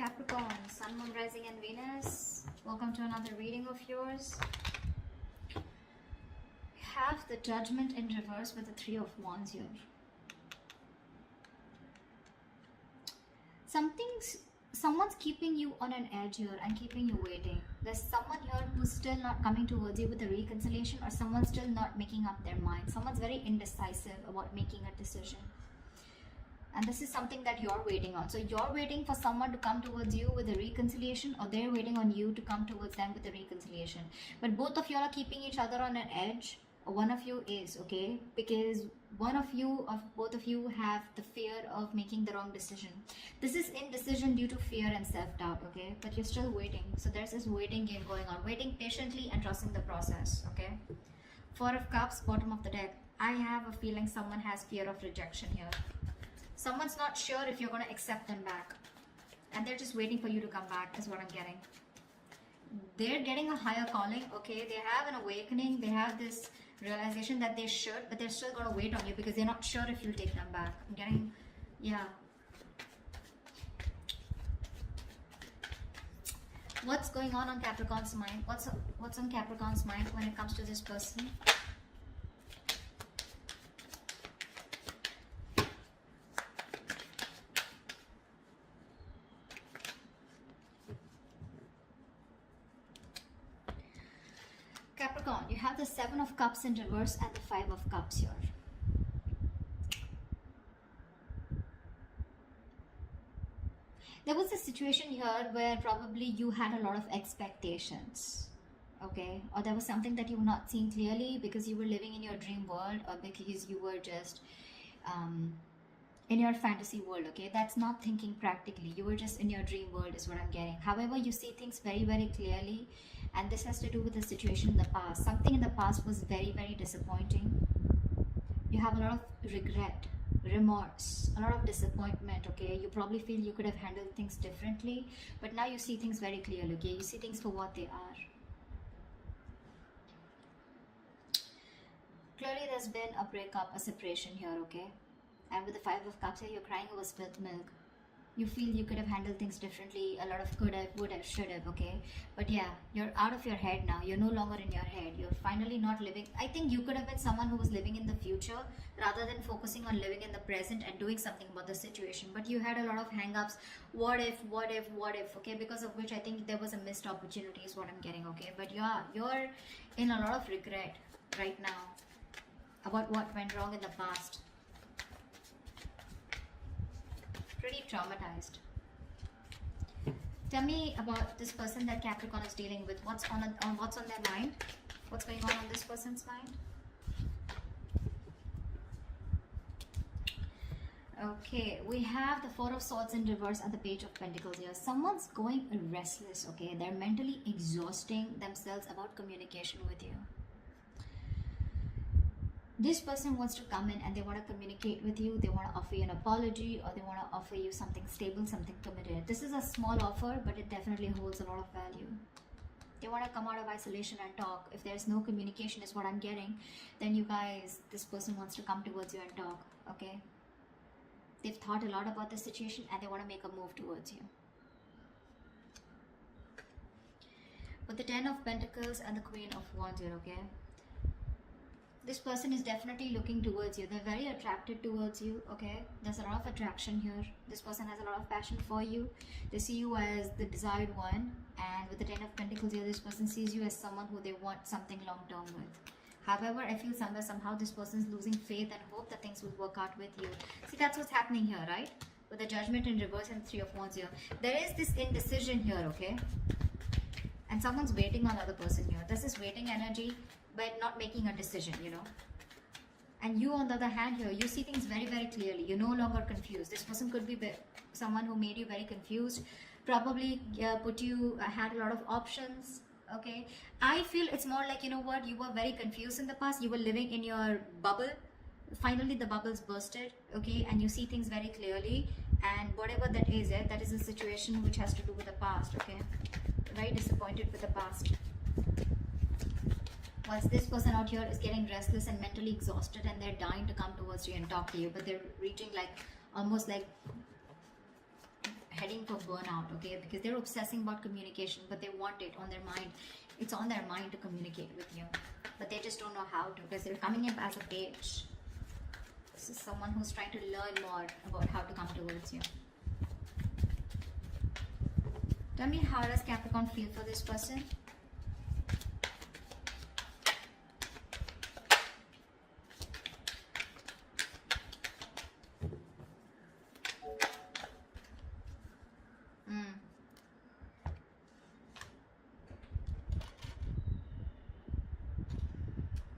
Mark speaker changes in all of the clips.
Speaker 1: Capricorn, Sun, Moon, Rising and Venus. Welcome to another reading of yours. We have the Judgment in reverse with the Three of Wands here. Someone's keeping you on an edge here and keeping you waiting. There's someone here who's still not coming towards you with a reconciliation, or someone's still not making up their mind. Someone's very indecisive about making a decision. And this is something that you're waiting on. So you're waiting for someone to come towards you with a reconciliation, or they're waiting on you to come towards them with a reconciliation. But both of you are keeping each other on an edge. One of you is, okay? Because both of you have the fear of making the wrong decision. This is indecision due to fear and self-doubt, okay? But you're still waiting. So there's this waiting game going on. Waiting patiently and trusting the process, okay? Four of Cups, bottom of the deck. I have a feeling someone has fear of rejection here. Someone's not sure if you're going to accept them back. And they're just waiting for you to come back, is what I'm getting. They're getting a higher calling, okay? They have an awakening. They have this realization that they should, but they're still going to wait on you because they're not sure if you'll take them back. I'm getting, yeah. What's going on Capricorn's mind? What's on Capricorn's mind when it comes to this person? Capricorn, you have the Seven of Cups in reverse and the Five of Cups here. There was a situation here where probably you had a lot of expectations, okay? Or there was something that you were not seeing clearly because you were living in your dream world, or because you were just in your fantasy world, okay? That's not thinking practically. You were just in your dream world is what I'm getting. However, you see things very, very clearly. And this has to do with the situation in the past. Something in the past was very, very disappointing. You have a lot of regret, remorse, a lot of disappointment, okay? You probably feel you could have handled things differently. But now you see things very clearly, okay? You see things for what they are. Clearly there's been a breakup, a separation here, okay? And with the Five of Cups here, you're crying over spilt milk. You feel you could have handled things differently. A lot of could have, would have, should have, okay? But yeah, you're out of your head now. You're no longer in your head. You're finally not living. I think you could have been someone who was living in the future rather than focusing on living in the present and doing something about the situation. But you had a lot of hang-ups. What if, okay? Because of which I think there was a missed opportunity is what I'm getting, okay? But yeah, you're in a lot of regret right now about what went wrong in the past. Pretty traumatized. Tell me about this person that Capricorn is dealing with. What's on their mind? What's going on this person's mind? Okay, we have the Four of Swords in reverse and the Page of Pentacles here. Someone's going restless, okay? They're mentally exhausting themselves about communication with you. This person wants to come in and they want to communicate with you. They want to offer you an apology, or they want to offer you something stable, something committed. This is a small offer, but it definitely holds a lot of value. They want to come out of isolation and talk. If there's no communication is what I'm getting, then you guys, this person wants to come towards you and talk, okay? They've thought a lot about the situation and they want to make a move towards you. With the Ten of Pentacles and the Queen of Wands here, okay? This person is definitely looking towards you. They're very attracted towards you, okay? There's a lot of attraction here. This person has a lot of passion for you. They see you as the desired one. And with the Ten of Pentacles here, this person sees you as someone who they want something long-term with. However, I feel somehow this person is losing faith and hope that things will work out with you. See, that's what's happening here, right? With the Judgment in reverse and Three of Wands here. There is this indecision here, okay? And someone's waiting on the other person here. There's this waiting energy, but not making a decision, you know. And you, on the other hand here, you see things very, very clearly. You're no longer confused. This person could be someone who made you very confused. Probably had a lot of options, okay. I feel it's more like, you know what, you were very confused in the past. You were living in your bubble. Finally, the bubble's bursted, okay. And you see things very clearly. And whatever that is a situation which has to do with the past, okay. Very disappointed with the past. Whilst this person out here is getting restless and mentally exhausted, and they're dying to come towards you and talk to you, but they're reaching like almost like head heading for burnout, okay? Because they're obsessing about communication, but they want it on their mind. It's on their mind to communicate with you, but they just don't know how to, because they're coming up as a page. This is someone who's trying to learn more about how to come towards you. Tell me, how does Capricorn feel for this person?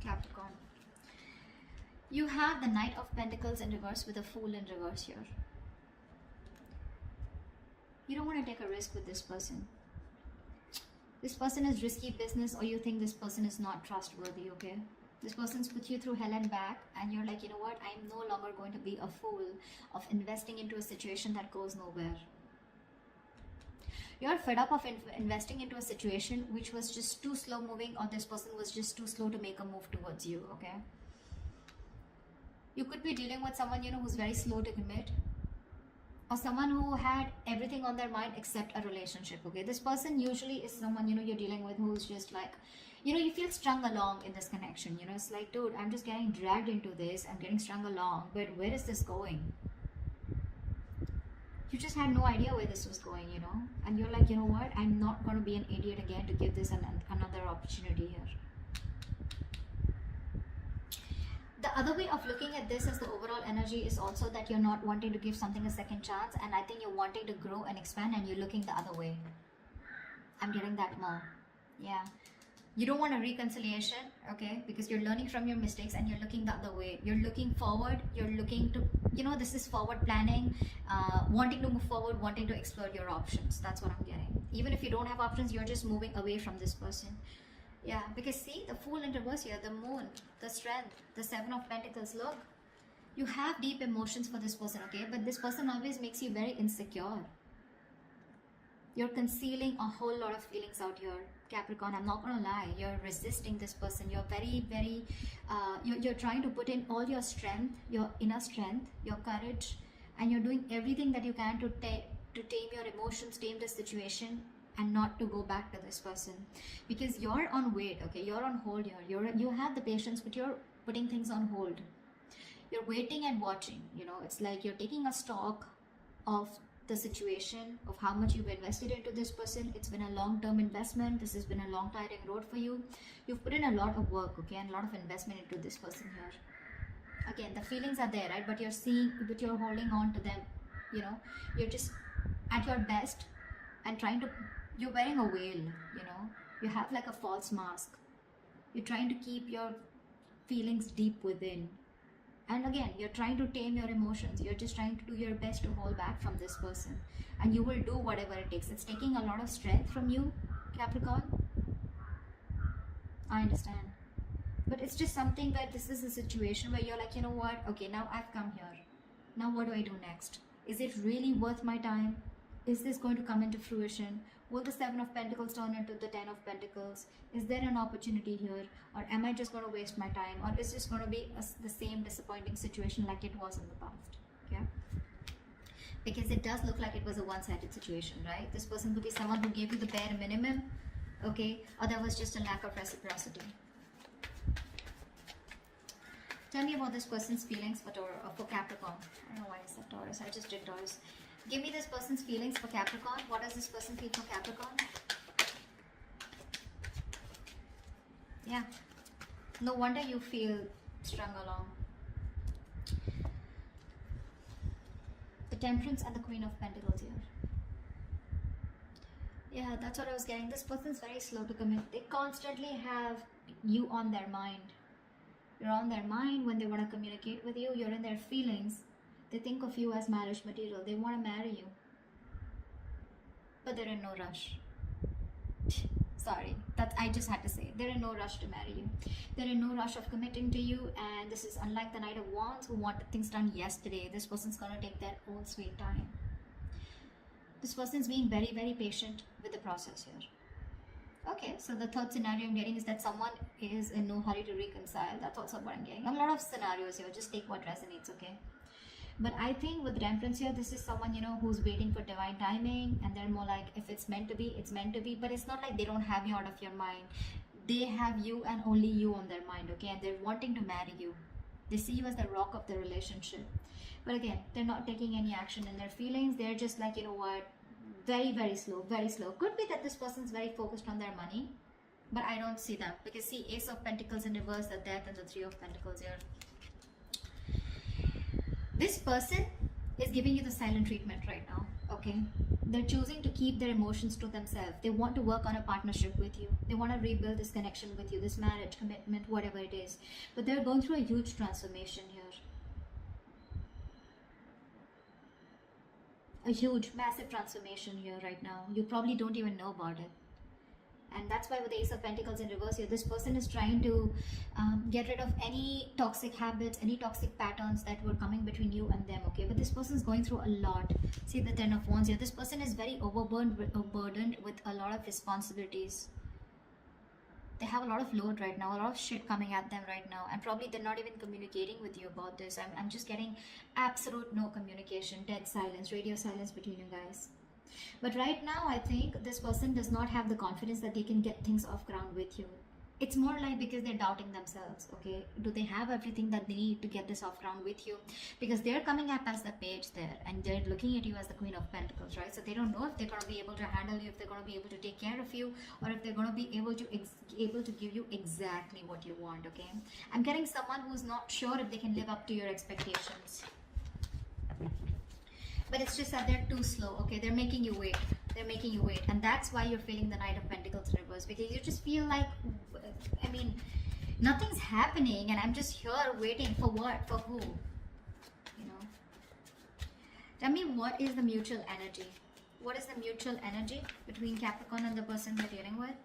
Speaker 1: Capricorn. You have the Knight of Pentacles in reverse with a Fool in reverse here. You don't want to take a risk with this person. This person is risky business, or you think this person is not trustworthy, okay? This person's put you through hell and back, and you're like, you know what? I'm no longer going to be a fool of investing into a situation that goes nowhere. You're fed up of investing into a situation which was just too slow moving, or this person was just too slow to make a move towards you, okay? You could be dealing with someone, you know, who's very slow to commit, or someone who had everything on their mind except a relationship, okay? This person usually is someone, you know, you're dealing with who's just like, you know, you feel strung along in this connection, you know? It's like, dude, I'm just getting dragged into this, I'm getting strung along, but where is this going? You just had no idea where this was going, you know? And you're like, you know what? I'm not going to be an idiot again to give this another opportunity here. The other way of looking at this as the overall energy is also that you're not wanting to give something a second chance, and I think you're wanting to grow and expand, and you're looking the other way. I'm getting that more. Yeah. You don't want a reconciliation, okay? Because you're learning from your mistakes and you're looking the other way. You're looking forward. You're looking to, you know, this is forward planning, wanting to move forward, wanting to explore your options. That's what I'm getting. Even if you don't have options, you're just moving away from this person. Yeah, because see, the Fool in reverse here, the Moon, the Strength, the Seven of Pentacles. Look, you have deep emotions for this person, okay? But this person always makes you very insecure. You're concealing a whole lot of feelings out here, Capricorn. I'm not gonna lie. You're resisting this person. You're very, you're trying to put in all your strength, your inner strength, your courage, and you're doing everything that you can to tame your emotions, tame the situation, and not to go back to this person, because you're on wait, okay? You're on hold here. You have the patience, but you're putting things on hold. You're waiting and watching, you know? It's like you're taking a stock of the situation, of how much you've invested into this person. It's been a long-term investment. This has been a long tiring road for you. You've put in a lot of work, okay, and a lot of investment into this person here. Again, the feelings are there, right? But you're holding on to them, you know? You're just at your best and you're wearing a veil, you know? You have like a false mask. You're trying to keep your feelings deep within. And again, you're trying to tame your emotions. You're just trying to do your best to hold back from this person. And you will do whatever it takes. It's taking a lot of strength from you, Capricorn. I understand. But it's just something that this is a situation where you're like, you know what? Okay, now I've come here. Now what do I do next? Is it really worth my time? Is this going to come into fruition? Will the Seven of Pentacles turn into the Ten of Pentacles? Is there an opportunity here? Or am I just going to waste my time? Or is this going to be the same disappointing situation like it was in the past? Okay? Because it does look like it was a one-sided situation, right? This person could be someone who gave you the bare minimum, okay? Or there was just a lack of reciprocity. Tell me about this person's feelings for Capricorn. I don't know why I said Taurus. I just did Taurus. Give me this person's feelings for Capricorn. What does this person feel for Capricorn? Yeah. No wonder you feel strung along. The Temperance and the Queen of Pentacles here. Yeah, that's what I was getting. This person's very slow to commit. They constantly have you on their mind. You're on their mind when they want to communicate with you. You're in their feelings. They think of you as marriage material. They want to marry you. But they're in no rush. Sorry, I just had to say. They're in no rush to marry you. They're in no rush of committing to you. And this is unlike the Knight of Wands who wanted things done yesterday. This person's going to take their own sweet time. This person's being very, very patient with the process here. Okay, so the third scenario I'm getting is that someone is in no hurry to reconcile. That's also what I'm getting. A lot of scenarios here. Just take what resonates, okay? But I think with Temperance here, this is someone, you know, who's waiting for divine timing, and they're more like, if it's meant to be, it's meant to be. But it's not like they don't have you out of your mind. They have you and only you on their mind, okay? And they're wanting to marry you. They see you as the rock of the relationship. But again, they're not taking any action in their feelings. They're just like, you know what, very, very slow, very slow. Could be that this person's very focused on their money, but I don't see them. Because see, Ace of Pentacles in reverse, the Death, and the Three of Pentacles here. This person is giving you the silent treatment right now, okay? They're choosing to keep their emotions to themselves. They want to work on a partnership with you. They want to rebuild this connection with you, this marriage, commitment, whatever it is. But they're going through a huge transformation here. A huge, massive transformation here right now. You probably don't even know about it. And that's why with the Ace of Pentacles in reverse here, this person is trying to get rid of any toxic habits, any toxic patterns that were coming between you and them, okay? But this person is going through a lot. See the Ten of Wands here. This person is very overburdened with a lot of responsibilities. They have a lot of load right now, a lot of shit coming at them right now, and probably they're not even communicating with you about this. I'm just getting absolute no communication, dead silence, radio silence between you guys. But right now, I think this person does not have the confidence that they can get things off ground with you. It's more like because they're doubting themselves, okay? Do they have everything that they need to get this off ground with you? Because they're coming up as the Page there, and they're looking at you as the Queen of Pentacles, right? So they don't know if they're going to be able to handle you, if they're going to be able to take care of you, or if they're going to be able to give you exactly what you want, okay? I'm getting someone who's not sure if they can live up to your expectations. But it's just that they're too slow, okay? They're making you wait. They're making you wait. And that's why you're feeling the Knight of Pentacles reverse. Because you just feel like, I mean, nothing's happening. And I'm just here waiting for what? For who? You know? Tell me, what is the mutual energy? What is the mutual energy between Capricorn and the person they're dealing with?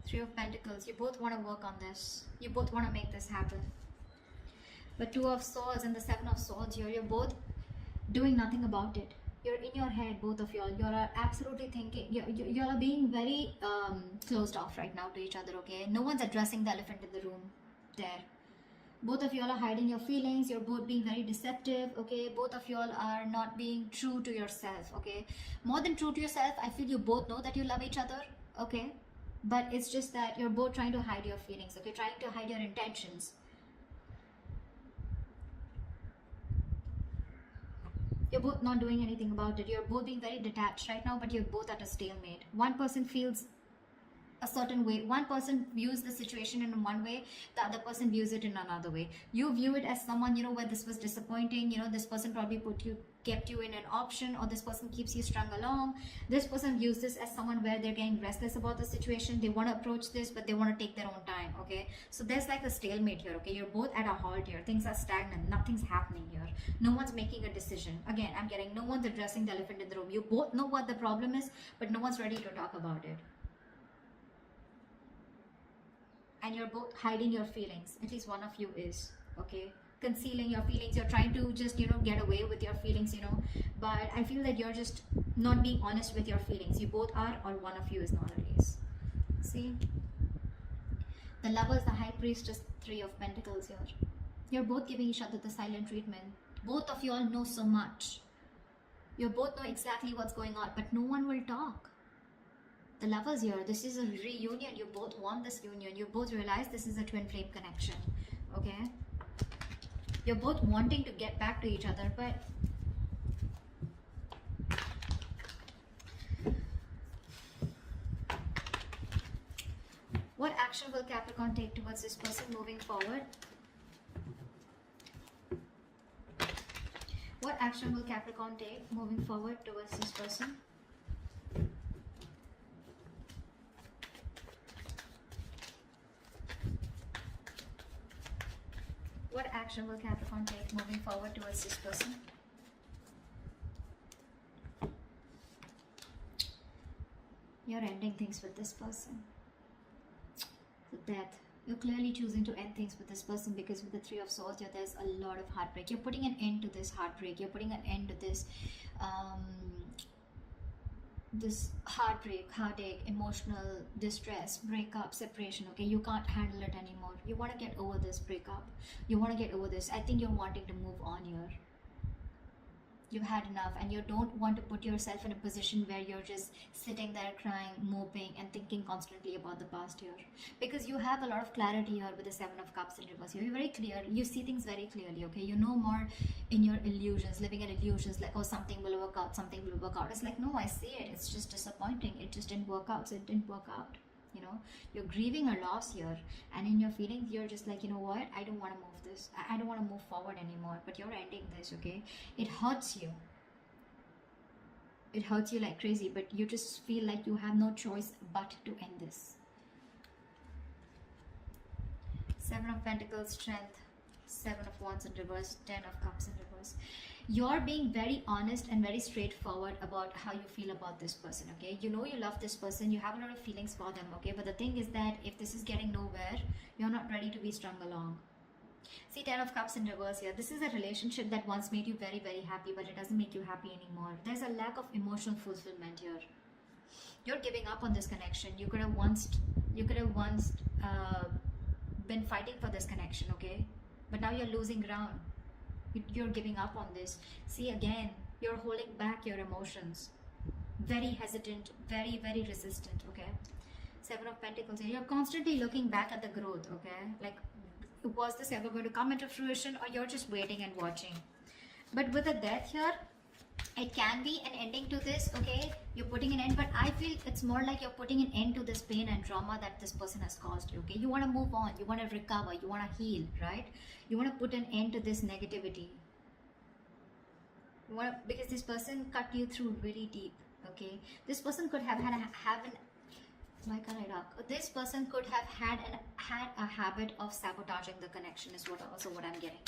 Speaker 1: Three of Pentacles. You both want to work on this. You both want to make this happen. But Two of Swords and the Seven of Swords here, you're both doing nothing about it. You're in your head, both of y'all. You're absolutely thinking, you're being very closed off right now to each other, okay? No one's addressing the elephant in the room there. Both of y'all are hiding your feelings. You're both being very deceptive, okay? Both of y'all are not being true to yourself, okay? More than true to yourself, I feel you both know that you love each other, okay? But it's just that you're both trying to hide your feelings, okay? Trying to hide your intentions. You're both not doing anything about it. You're both being very detached right now, but you're both at a stalemate. One person feels a certain way. One person views the situation in one way, the other person views it in another way. You view it as someone, you know, where this was disappointing, you know, this person probably kept you in an option, or this person keeps you strung along. This person views this as someone where they're getting restless about the situation. They want to approach this, but they want to take their own time, okay? So there's like a stalemate here, okay? You're both at a halt here. Things are stagnant. Nothing's happening here. No one's making a decision. Again, I'm getting no one's addressing the elephant in the room. You both know what the problem is, but no one's ready to talk about it. And you're both hiding your feelings. At least one of you is, okay? Concealing your feelings. You're trying to just, you know, get away with your feelings, you know. But I feel that you're just not being honest with your feelings. You both are, or one of you is not at least. See? The Lovers, the High Priestess, Three of Pentacles here. You're both giving each other the silent treatment. Both of you all know so much. You both know exactly what's going on, but no one will talk. The Lovers here, this is a reunion. You both want this union. You both realize this is a twin flame connection, okay? You're both wanting to get back to each other, but what action will Capricorn take towards this person moving forward? What action will Capricorn take moving forward towards this person? What action will Capricorn take moving forward towards this person? You're ending things with this person. The Death. You're clearly choosing to end things with this person, because with the Three of Swords here, there's a lot of heartbreak. You're putting an end to this heartbreak. You're putting an end to this this heartbreak, heartache, emotional distress, breakup, separation. Okay, you can't handle it anymore. You want to get over this breakup. You want to get over this. I think you're wanting to move on here. You've had enough, and you don't want to put yourself in a position where you're just sitting there crying, moping, and thinking constantly about the past year, because you have a lot of clarity here with the Seven of Cups in reverse. You're very clear, you see things very clearly. Okay, you know more in your illusions, living in illusions, like, oh, something will work out, something will work out. It's like, no, I see it, it's just disappointing, it just didn't work out, so it didn't work out. You know, you're grieving a loss here, and in your feelings you're just like, you know what, I don't want to move this, I don't want to move forward anymore, but you're ending this. Okay, it hurts you, it hurts you like crazy, but you just feel like you have no choice but to end this. Seven of Pentacles, Strength, Seven of Wands in reverse, Ten of Cups in reverse. You're being very honest and very straightforward about how you feel about this person. Okay, you know you love this person, you have a lot of feelings for them. Okay, but the thing is that if this is getting nowhere, you're not ready to be strung along. See, Ten of Cups in reverse here. This is a relationship that once made you very, very happy, but it doesn't make you happy anymore. There's a lack of emotional fulfillment here. You're giving up on this connection. You could have once been fighting for this connection. Okay, but now you're losing ground. You're giving up on this. See, again, you're holding back your emotions. Very hesitant, very, very resistant. Okay, Seven of Pentacles. You're constantly looking back at the growth. Okay, like, was this ever going to come into fruition, or you're just waiting and watching? But with the Death here, it can be an ending to this. Okay, you're putting an end, but I feel it's more like you're putting an end to this pain and trauma that this person has caused you. Okay, you want to move on, you want to recover, you want to heal, right? You want to put an end to this negativity. You want to, because this person cut you through really deep. Okay, this person could have why can't I talk? This person could have had a habit of sabotaging the connection, is what I'm getting.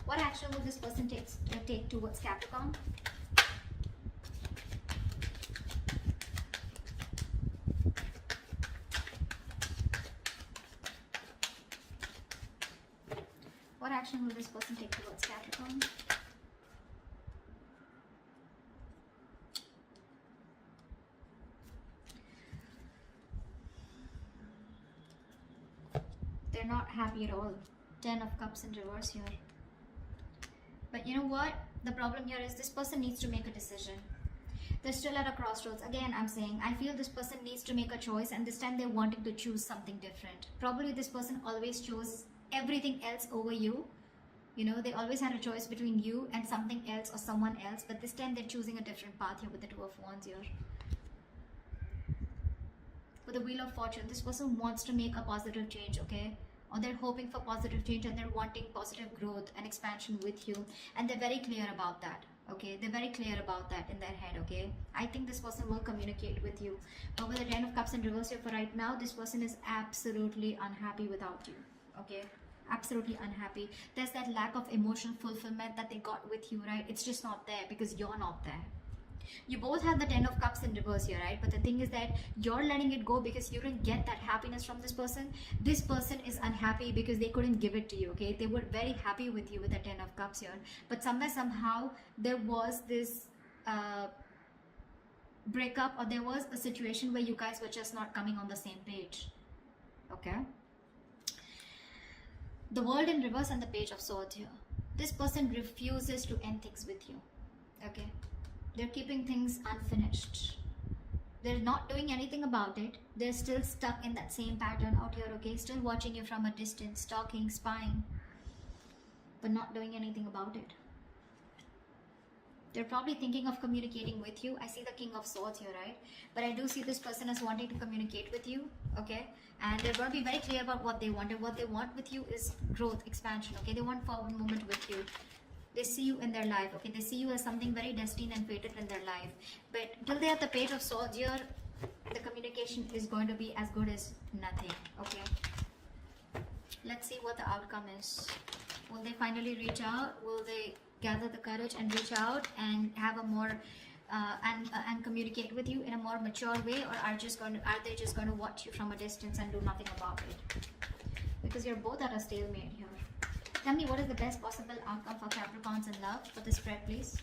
Speaker 1: What action will this person take towards Capricorn? What action will this person take towards Capricorn? They're not happy at all. Ten of Cups in reverse here. But you know what? The problem here is this person needs to make a decision. They're still at a crossroads. Again, I'm saying, I feel this person needs to make a choice, and this time they're wanting to choose something different. Probably this person always chose everything else over you. You know, they always had a choice between you and something else or someone else, but this time they're choosing a different path here with the Two of Wands here. With the Wheel of Fortune, this person wants to make a positive change, okay? Or they're hoping for positive change, and they're wanting positive growth and expansion with you, and they're very clear about that. Okay, they're very clear about that in their head. Okay, I think this person will communicate with you. But with the Ten of Cups in reverse here, for right now, this person is absolutely unhappy without you. Okay, absolutely unhappy. There's that lack of emotional fulfillment that they got with you, right? It's just not there because you're not there. You both have the Ten of Cups in reverse here, right? But the thing is that you're letting it go because you didn't get that happiness from this person. This person is unhappy because they couldn't give it to you, okay? They were very happy with you with the Ten of Cups here. But somewhere, somehow, there was this breakup, or there was a situation where you guys were just not coming on the same page, okay? The World in reverse and the Page of Swords here. This person refuses to end things with you, okay? They're keeping things unfinished. They're not doing anything about it. They're still stuck in that same pattern out here, okay? Still watching you from a distance, stalking, spying, but not doing anything about it. They're probably thinking of communicating with you. I see the King of Swords here, right? But I do see this person as wanting to communicate with you, okay? And they're going to be very clear about what they want. And what they want with you is growth, expansion, okay? They want forward movement with you. They see you in their life, okay? They see you as something very destined and fated in their life. But till they have the Page of Swords here, the communication is going to be as good as nothing, okay? Let's see what the outcome is. Will they finally reach out? Will they gather the courage and reach out and have a more and communicate with you in a more mature way, or are they just going to watch you from a distance and do nothing about it? Because you're both at a stalemate here. Tell me, what is the best possible outcome for Capricorns in love for this spread, please?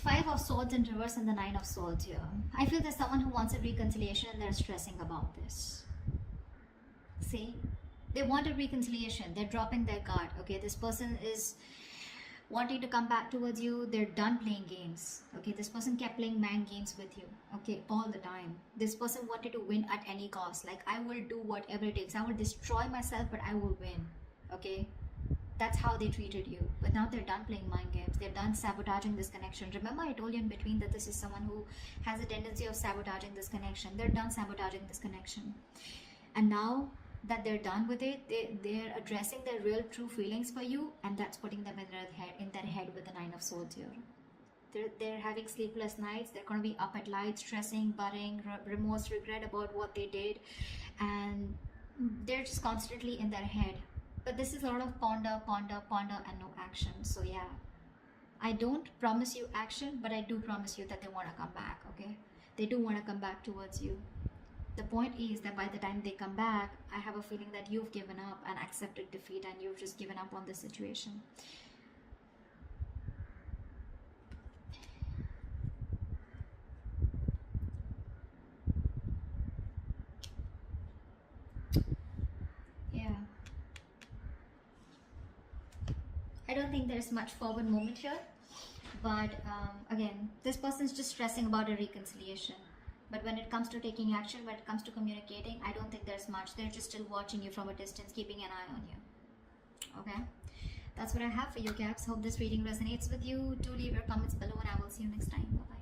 Speaker 1: Five of Swords in reverse and the Nine of Swords here. I feel there's someone who wants a reconciliation and they're stressing about this. See? They want a reconciliation. They're dropping their guard. Okay, this person is wanting to come back towards you. They're done playing games. Okay, this person kept playing mind games with you. Okay, all the time. This person wanted to win at any cost. Like, I will do whatever it takes. I will destroy myself, but I will win. Okay, that's how they treated you. But now they're done playing mind games. They're done sabotaging this connection. Remember, I told you in between that this is someone who has a tendency of sabotaging this connection. They're done sabotaging this connection. And now that they're done with it, they're addressing their real true feelings for you, and that's putting them in their head with the Nine of Swords here. They're having sleepless nights. They're going to be up at night, stressing, worrying, remorse, regret about what they did, and they're just constantly in their head. But this is a lot of ponder, ponder, ponder, and no action. So yeah, I don't promise you action, but I do promise you that they want to come back. Okay, they do want to come back towards you. The point is that by the time they come back, I have a feeling that you've given up and accepted defeat, and you've just given up on the situation. Yeah. I don't think there's much forward movement here. But again, this person's just stressing about a reconciliation. But when it comes to taking action, when it comes to communicating, I don't think there's much. They're just still watching you from a distance, keeping an eye on you. Okay? That's what I have for you, Caps. Hope this reading resonates with you. Do leave your comments below, and I will see you next time. Bye-bye.